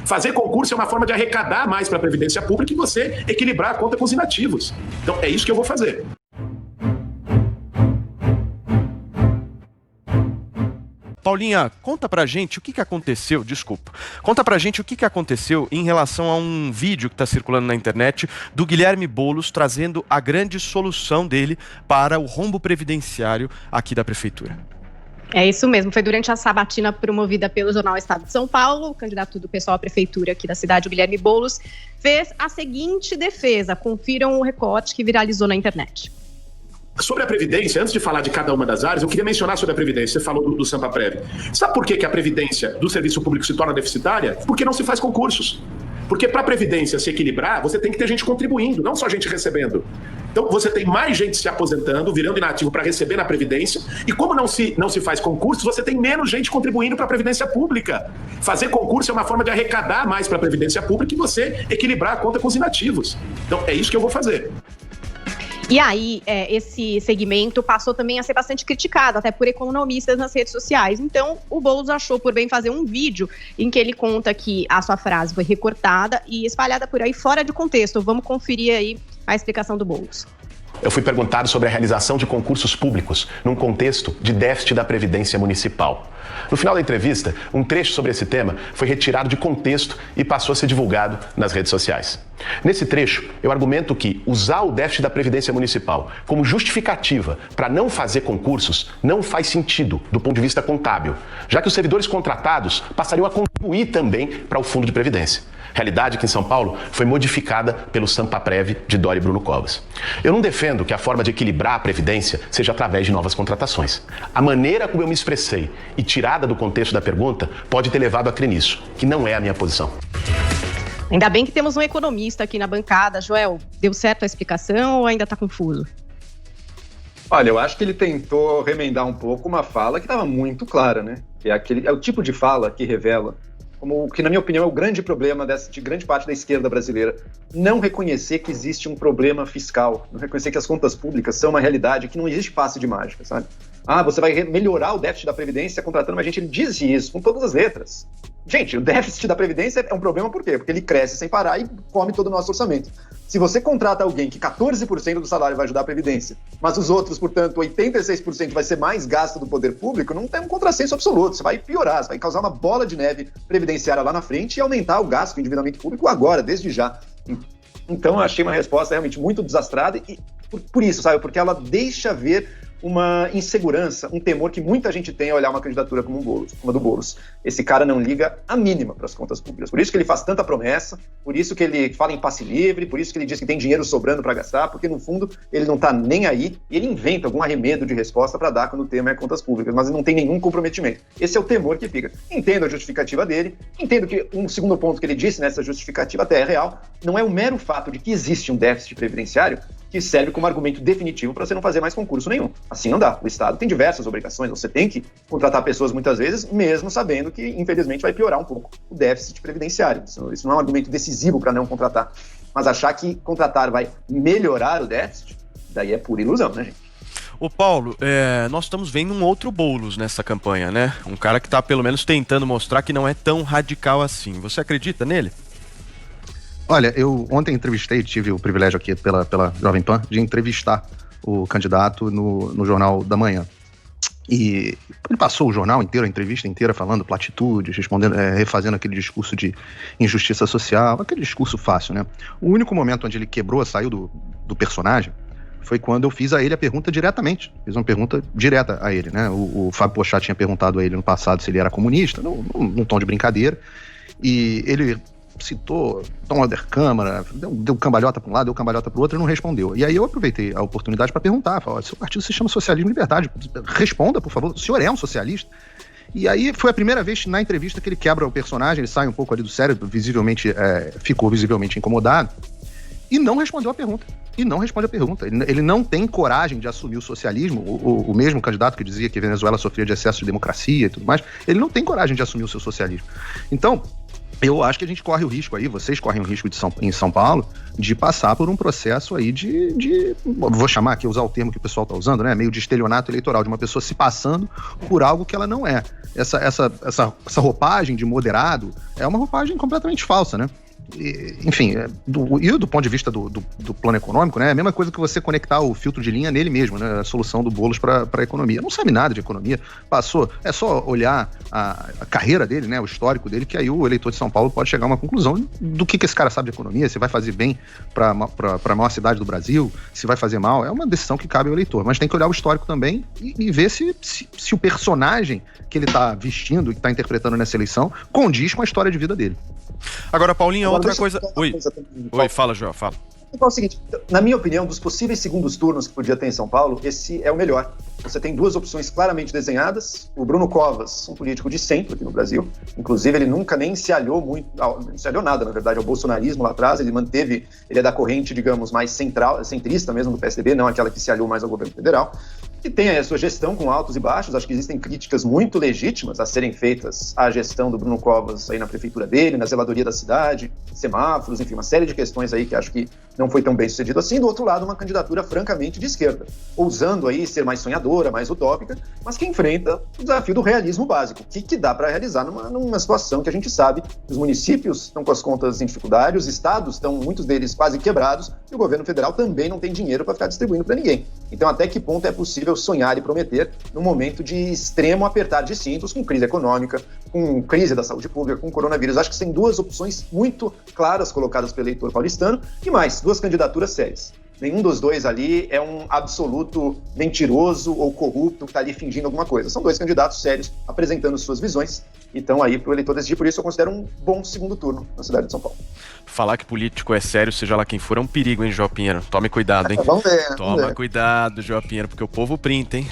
Fazer concurso é uma forma de arrecadar mais para a Previdência Pública e você equilibrar a conta com os inativos. Então, é isso que eu vou fazer. Paulinha, conta pra gente o que aconteceu, conta pra gente o que aconteceu em relação a um vídeo que está circulando na internet do Guilherme Boulos trazendo a grande solução dele para o rombo previdenciário aqui da Prefeitura. É isso mesmo, foi durante a sabatina promovida pelo jornal Estado de São Paulo, o candidato do PSOL à Prefeitura aqui da cidade, o Guilherme Boulos, fez a seguinte defesa. Confiram o recorte que viralizou na internet. Sobre a Previdência, antes de falar de cada uma das áreas, eu queria mencionar sobre a Previdência. Você falou do Sampaprev. Sabe por que a Previdência do Serviço Público se torna deficitária? Porque não se faz concursos. Porque para a Previdência se equilibrar, você tem que ter gente contribuindo, não só gente recebendo. Então você tem mais gente se aposentando, virando inativo para receber na Previdência, e como não se faz concursos, você tem menos gente contribuindo para a Previdência Pública. Fazer concurso é uma forma de arrecadar mais para a Previdência Pública e você equilibrar a conta com os inativos. Então é isso que eu vou fazer. E aí, esse segmento passou também a ser bastante criticado, até por economistas nas redes sociais. Então, o Boulos achou por bem fazer um vídeo em que ele conta que a sua frase foi recortada e espalhada por aí fora de contexto. Vamos conferir aí a explicação do Boulos. Eu fui perguntado sobre a realização de concursos públicos num contexto de déficit da Previdência Municipal. No final da entrevista, um trecho sobre esse tema foi retirado de contexto e passou a ser divulgado nas redes sociais. Nesse trecho, eu argumento que usar o déficit da Previdência Municipal como justificativa para não fazer concursos não faz sentido do ponto de vista contábil, já que os servidores contratados passariam a contribuir também para o Fundo de Previdência. Realidade que em São Paulo foi modificada pelo Sampaprev de Dória e Bruno Covas. Eu não defendo que a forma de equilibrar a Previdência seja através de novas contratações. A maneira como eu me expressei e tirada do contexto da pergunta pode ter levado a crer nisso, que não é a minha posição. Ainda bem que temos um economista aqui na bancada. Joel, deu certo a explicação ou ainda está confuso? Olha, eu acho que ele tentou remendar um pouco uma fala que estava muito clara, né? É o tipo de fala que revela como que, na minha opinião, é o grande problema de grande parte da esquerda brasileira. Não reconhecer que existe um problema fiscal, não reconhecer que as contas públicas são uma realidade, que não existe passe de mágica, sabe? Você vai melhorar o déficit da Previdência contratando mais gente. Ele diz isso com todas as letras. Gente, o déficit da Previdência é um problema por quê? Porque ele cresce sem parar e come todo o nosso orçamento. Se você contrata alguém que 14% do salário vai ajudar a Previdência, mas os outros, portanto, 86% vai ser mais gasto do poder público, não tem um contrassenso absoluto. Você vai piorar, você vai causar uma bola de neve previdenciária lá na frente e aumentar o gasto com o endividamento público agora, desde já. Então, eu achei uma resposta realmente muito desastrada e por isso, sabe? Porque ela deixa ver uma insegurança, um temor que muita gente tem ao olhar uma candidatura como uma do Boulos. Esse cara não liga a mínima para as contas públicas. Por isso que ele faz tanta promessa, por isso que ele fala em passe livre, por isso que ele diz que tem dinheiro sobrando para gastar, porque no fundo ele não está nem aí e ele inventa algum arremedo de resposta para dar quando o tema é contas públicas, mas ele não tem nenhum comprometimento. Esse é o temor que fica. Entendo a justificativa dele, entendo que um segundo ponto que ele disse nessa justificativa até é real, não é o mero fato de que existe um déficit previdenciário que serve como argumento definitivo para você não fazer mais concurso nenhum. Assim não dá. O Estado tem diversas obrigações, você tem que contratar pessoas muitas vezes, mesmo sabendo que, infelizmente, vai piorar um pouco o déficit previdenciário. Isso não é um argumento decisivo para não contratar. Mas achar que contratar vai melhorar o déficit, daí é pura ilusão, né, gente? Ô Paulo, nós estamos vendo um outro Boulos nessa campanha, né? Um cara que está pelo menos tentando mostrar que não é tão radical assim. Você acredita nele? Olha, eu ontem tive o privilégio aqui pela Jovem Pan de entrevistar o candidato no Jornal da Manhã. E ele passou o jornal inteiro, a entrevista inteira, falando platitudes, respondendo, refazendo aquele discurso de injustiça social, aquele discurso fácil, né? O único momento onde ele saiu do personagem, foi quando eu fiz a ele a pergunta diretamente. Fiz uma pergunta direta a ele, né? O Fábio Pochá tinha perguntado a ele no passado se ele era comunista, num tom de brincadeira, e ele citou Tom Aldercâmara, deu cambalhota para um lado, deu cambalhota para o outro e não respondeu. E aí eu aproveitei a oportunidade para perguntar, seu partido se chama Socialismo e Liberdade, responda, por favor, o senhor é um socialista? E aí foi a primeira vez na entrevista que ele quebra o personagem, ele sai um pouco ali do sério, ficou visivelmente incomodado, e não respondeu a pergunta. Ele não tem coragem de assumir o socialismo, o mesmo candidato que dizia que a Venezuela sofria de excesso de democracia e tudo mais, ele não tem coragem de assumir o seu socialismo. Então, eu acho que a gente corre o risco aí, vocês correm o risco em São Paulo, de passar por um processo aí vou chamar aqui, usar o termo que o pessoal está usando, né? Meio de estelionato eleitoral, de uma pessoa se passando por algo que ela não é. Essa roupagem de moderado é uma roupagem completamente falsa, né? Enfim, do ponto de vista do plano econômico, né, é a mesma coisa que você conectar o filtro de linha nele mesmo, né, a solução do Boulos para a economia. Não sabe nada de economia, é só olhar a carreira dele, né, o histórico dele, que aí o eleitor de São Paulo pode chegar a uma conclusão do que esse cara sabe de economia, se vai fazer bem para a maior cidade do Brasil, se vai fazer mal. É uma decisão que cabe ao eleitor, mas tem que olhar o histórico também e ver se o personagem que ele está vestindo e que está interpretando nessa eleição condiz com a história de vida dele. Agora, Paulinho, outra coisa... Oi, fala, João, fala. É o seguinte, na minha opinião, dos possíveis segundos turnos que podia ter em São Paulo, esse é o melhor. Você tem duas opções claramente desenhadas. O Bruno Covas, um político de centro aqui no Brasil. Inclusive, ele nunca nem se aliou muito, não se aliou nada, na verdade, ao bolsonarismo lá atrás. Ele é da corrente, digamos, mais centrista mesmo do PSDB, não aquela que se aliou mais ao governo federal. Que tem a sua gestão com altos e baixos. Acho que existem críticas muito legítimas a serem feitas à gestão do Bruno Covas aí na prefeitura dele, na zeladoria da cidade, semáforos, enfim, uma série de questões aí que acho que não foi tão bem sucedido assim. Do outro lado, uma candidatura francamente de esquerda, ousando aí ser mais sonhadora, mais utópica, mas que enfrenta o desafio do realismo básico. O que dá para realizar numa situação que a gente sabe que os municípios estão com as contas em dificuldade, os estados estão, muitos deles, quase quebrados, e o governo federal também não tem dinheiro para ficar distribuindo para ninguém. Então, até que ponto é possível sonhar e prometer num momento de extremo apertar de cintos, com crise econômica, com crise da saúde pública, com coronavírus? Acho que tem duas opções muito claras colocadas pelo eleitor paulistano, e mais, duas candidaturas sérias. Nenhum dos dois ali é um absoluto mentiroso ou corrupto que está ali fingindo alguma coisa. São dois candidatos sérios apresentando suas visões e estão aí para o eleitor decidir. Por isso eu considero um bom segundo turno na cidade de São Paulo. Falar que político é sério, seja lá quem for, é um perigo, hein, João Pinheiro? Tome cuidado, hein? Vamos ver. Toma cuidado, João Pinheiro, porque o povo printa, hein?